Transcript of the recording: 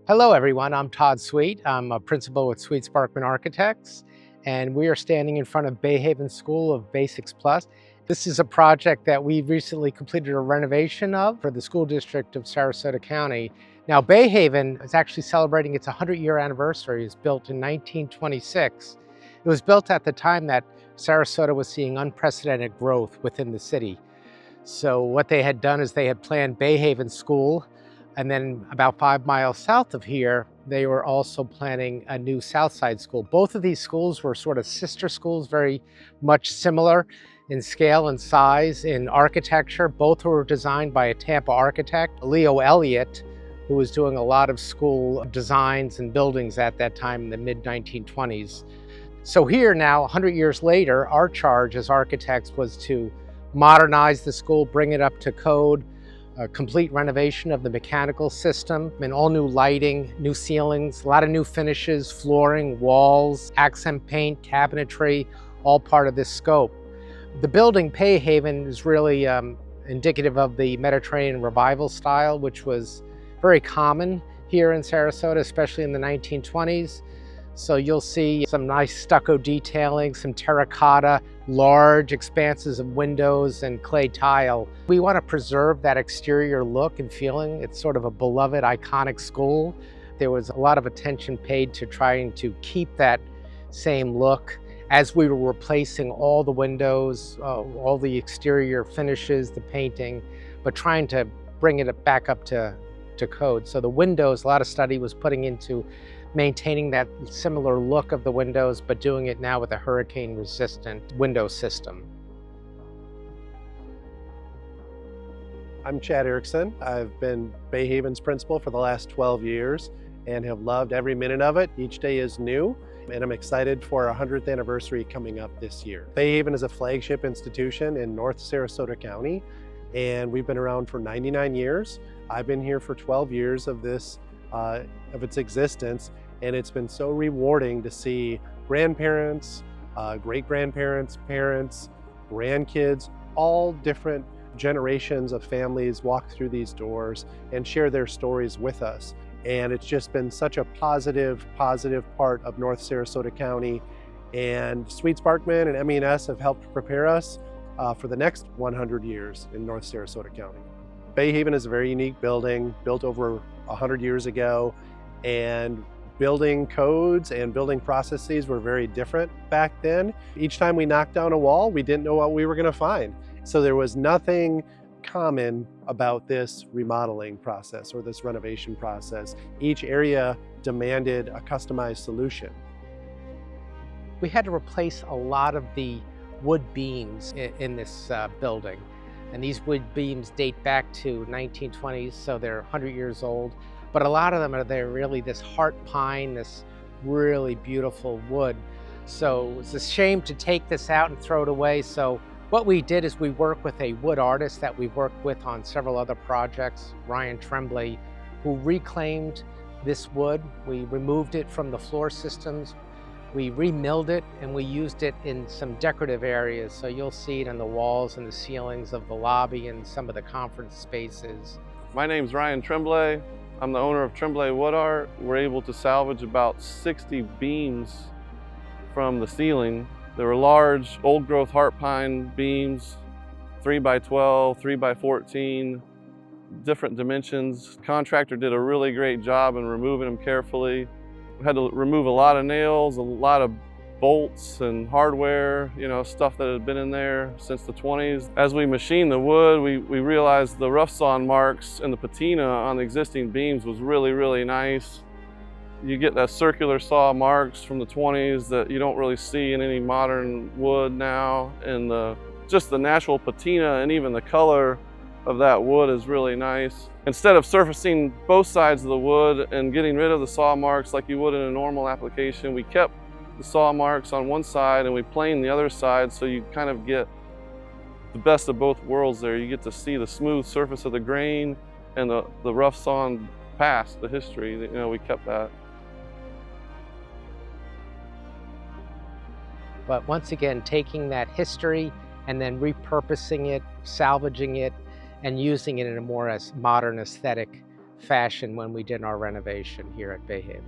Hello everyone, I'm Todd Sweet. I'm a principal with Sweet Sparkman Architects, and we are standing in front of Bayhaven School of Basics Plus. This is a project that we recently completed a renovation of for the school district of Sarasota County. Now Bayhaven is actually celebrating its 100-year anniversary. It was built in 1926. It was built at the time that Sarasota was seeing unprecedented growth within the city. So what they had done is they had planned Bayhaven School, and then about 5 miles south of here, they were also planning a new Southside school. Both of these schools were sort of sister schools, very much similar in scale and size, in architecture. Both were designed by a Tampa architect, Leo Elliott, who was doing a lot of school designs and buildings at that time in the mid-1920s. So here now, 100 years later, our charge as architects was to modernize the school, bring it up to code, a complete renovation of the mechanical system, and all new lighting, new ceilings, a lot of new finishes, flooring, walls, accent paint, cabinetry, all part of this scope. The building, Bayhaven, is really indicative of the Mediterranean revival style, which was very common here in Sarasota, especially in the 1920s. So you'll see some nice stucco detailing, some terracotta, large expanses of windows and clay tile. We want to preserve that exterior look and feeling. It's sort of a beloved, iconic school. There was a lot of attention paid to trying to keep that same look as we were replacing all the windows, all the exterior finishes, the painting, but trying to bring it back up to code. So the windows, a lot of study was putting into maintaining that similar look of the windows, but doing it now with a hurricane-resistant window system. I'm Chad Erickson. I've been Bayhaven's principal for the last 12 years and have loved every minute of it. Each day is new, and I'm excited for our 100th anniversary coming up this year. Bayhaven is a flagship institution in North Sarasota County, and we've been around for 99 years. I've been here for 12 years of its existence, and it's been so rewarding to see grandparents, great-grandparents, parents, grandkids, all different generations of families walk through these doors and share their stories with us. And it's just been such a positive part of North Sarasota County. And Sweet Sparkman and MES have helped prepare us for the next 100 years in North Sarasota County. Bayhaven is a very unique building, built over 100 years ago, and building codes and building processes were very different back then. Each time we knocked down a wall, we didn't know what we were going to find. So there was nothing common about this remodeling process or this renovation process. Each area demanded a customized solution. We had to replace a lot of the wood beams in this building. And these wood beams date back to 1920s, so they're 100 years old. But a lot of them they're really this heart pine, this really beautiful wood. So it's a shame to take this out and throw it away. So what we did is we worked with a wood artist that we've worked with on several other projects, Ryan Tremblay, who reclaimed this wood. We removed it from the floor systems. We remilled it and we used it in some decorative areas. So you'll see it on the walls and the ceilings of the lobby and some of the conference spaces. My name's Ryan Tremblay. I'm the owner of Tremblay Wood Art. We're able to salvage about 60 beams from the ceiling. There were large old growth heart pine beams, 3x12, 3x14, different dimensions. Contractor did a really great job in removing them carefully. We had to remove a lot of nails, a lot of bolts and hardware, stuff that had been in there since the 20s. As we machined the wood, we realized the rough sawn marks and the patina on the existing beams was really, really nice. You get that circular saw marks from the 20s that you don't really see in any modern wood now. And just the natural patina and even the color of that wood is really nice. Instead of surfacing both sides of the wood and getting rid of the saw marks like you would in a normal application, we kept the saw marks on one side and we planed the other side, so you kind of get the best of both worlds there. You get to see the smooth surface of the grain and the rough sawn past, the history. We kept that. But once again, taking that history and then repurposing it, salvaging it, and using it in a more modern aesthetic fashion when we did our renovation here at Bay Haven.